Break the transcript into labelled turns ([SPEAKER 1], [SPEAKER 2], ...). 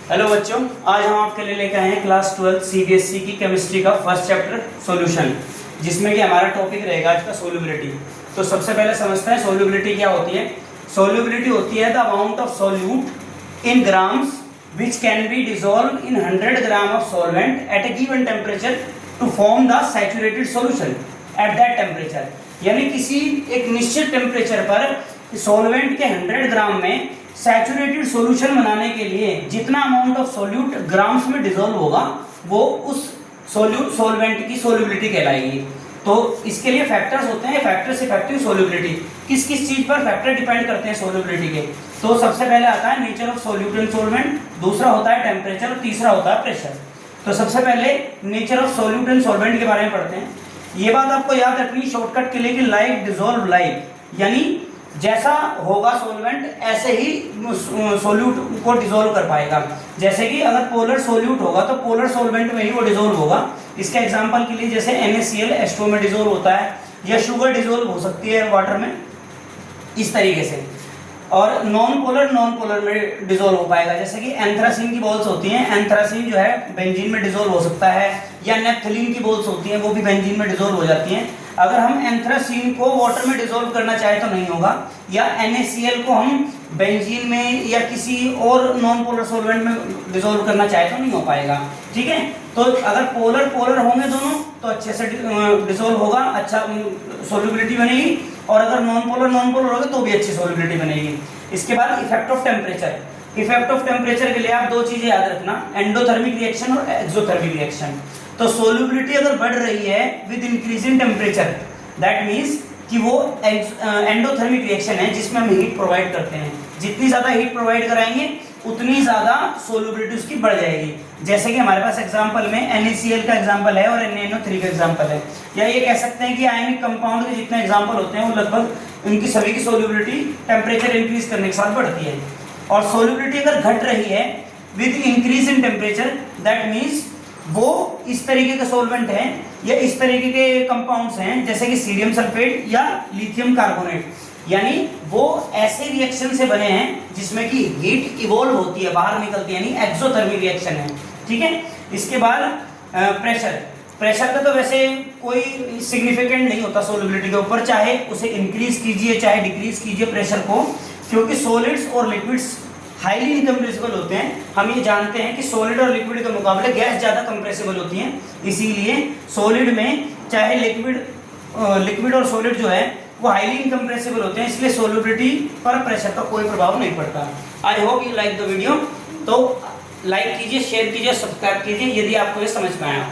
[SPEAKER 1] Hello बच्चों, आज हम आपके लिए लेकर आए हैं क्लास 12 सीबीएसई की केमिस्ट्री का फर्स्ट चैप्टर सॉल्यूशन, जिसमें कि हमारा टॉपिक रहेगा आज का सोल्यूबिलिटी। तो सबसे पहले समझते हैं सोल्यूबिलिटी क्या होती है। सोल्यूबिलिटी होती है the amount of solute in grams which can be dissolve in 100 gram of solvent at a given temperature to form the saturated solution at that temperature. यानी किसी एक निश्चित टेम्परेचर पर सॉल्वेंट के 100 ग्राम में सैचुरेटेड सॉल्यूशन बनाने के लिए जितना अमाउंट ऑफ सोल्यूट ग्राम्स में डिसॉल्व होगा वो उस सॉल्वेंट की सोल्यूबिलिटी कहलाएगी। तो इसके लिए फैक्टर्स होते हैं, फैक्टर्स इफेक्टिव सोल्यूबिलिटी। किस किस चीज पर फैक्टर डिपेंड करते हैं सोल्यूबिलिटी के। तो सबसे पहले आता है nature of solute and solvent, दूसरा होता है टेम्परेचर और तीसरा होता है प्रेशर। तो सबसे पहले nature of solute and solvent के बारे में पढ़ते हैं। ये बात आपको याद रखनी शॉर्टकट के लिए कि लाइक डिसॉल्व लाइक, यानी जैसा होगा सॉल्वेंट ऐसे ही सोल्यूट को डिसॉल्व कर पाएगा। जैसे कि अगर पोलर सोल्यूट होगा तो पोलर सॉल्वेंट में ही वो डिसॉल्व होगा। इसका एग्जांपल के लिए जैसे NaCl H2O में डिसॉल्व होता है, या शुगर डिसॉल्व हो सकती है वाटर में, इस तरीके से। और नॉन पोलर में डिसॉल्व हो पाएगा। जैसे कि एंथ्रासीन की बॉल्स होती हैं, एंथ्रासीन जो है बेंजीन में डिसॉल्व हो सकता है, या नेप्थलीन की बॉल्स होती हैं वो भी बेंजीन में डिसॉल्व हो जाती हैं। अगर हम एंथ्रासीन को वाटर में डिसॉल्व करना चाहे तो नहीं होगा, या NaCl को हम बेंजीन में या किसी और नॉन पोलर सॉल्वेंट में डिसॉल्व करना चाहे तो नहीं हो पाएगा। ठीक है, तो अगर पोलर होंगे दोनों तो अच्छे से डिसॉल्व होगा, अच्छा सोल्यूबिलिटी बनेगी। और अगर नॉन पोलर होगा तो भी अच्छी सोल्यूबिलिटी बनेगी। इसके बाद effect of temperature. Effect of temperature के लिए आप दो चीजें याद रखना, एंडोथर्मिक रिएक्शन और एक्सोथर्मिक रिएक्शन। तो सोल्यूबिलिटी अगर बढ़ रही है with increasing temperature, that means कि वो एंडोथर्मिक रिएक्शन है जिसमें हम हीट प्रोवाइड करते हैं। जितनी ज़्यादा हीट प्रोवाइड कराएंगे उतनी ज़्यादा सोल्यूबिलिटी उसकी बढ़ जाएगी। जैसे कि हमारे पास एग्जांपल में NaCl का एग्जांपल है और NaNO3 का एग्जांपल है, या ये कह सकते हैं कि आयनिक कंपाउंड के जितने एग्जांपल होते हैं वो लगभग उनकी सभी की सोल्यूबिलिटी टेम्परेचर इंक्रीज करने के साथ बढ़ती है। और सोल्यूबिलिटी अगर घट रही है with increase in temperature, that means वो इस तरीके के सॉल्वेंट हैं या इस तरीके के कंपाउंड्स हैं जैसे कि सीरियम सल्फेट या लिथियम कार्बोनेट, यानी वो ऐसे रिएक्शन से बने हैं जिसमें कि हीट इवॉल्व होती है, बाहर निकलती है, यानी एक्सोथर्मिक रिएक्शन है। ठीक है, इसके बाद प्रेशर का तो वैसे कोई सिग्निफिकेंट नहीं होता सोल्यूबिलिटी के ऊपर, चाहे उसे इंक्रीज कीजिए चाहे डिक्रीज कीजिए प्रेशर को, क्योंकि सॉलिड्स और लिक्विड्स हाईली इनकम्प्रेसिबल होते हैं। हम ये जानते हैं कि सॉलिड और लिक्विड के मुकाबले गैस ज़्यादा कंप्रेसिबल होती हैं, इसीलिए सॉलिड में चाहे लिक्विड और सॉलिड जो है वो हाईली इनकम्प्रेसिबल होते हैं, इसलिए सोल्यूबिलिटी पर प्रेशर का कोई प्रभाव नहीं पड़ता। I hope you like the video. तो लाइक कीजिए, शेयर कीजिए, सब्सक्राइब कीजिए यदि आपको ये समझ में आया।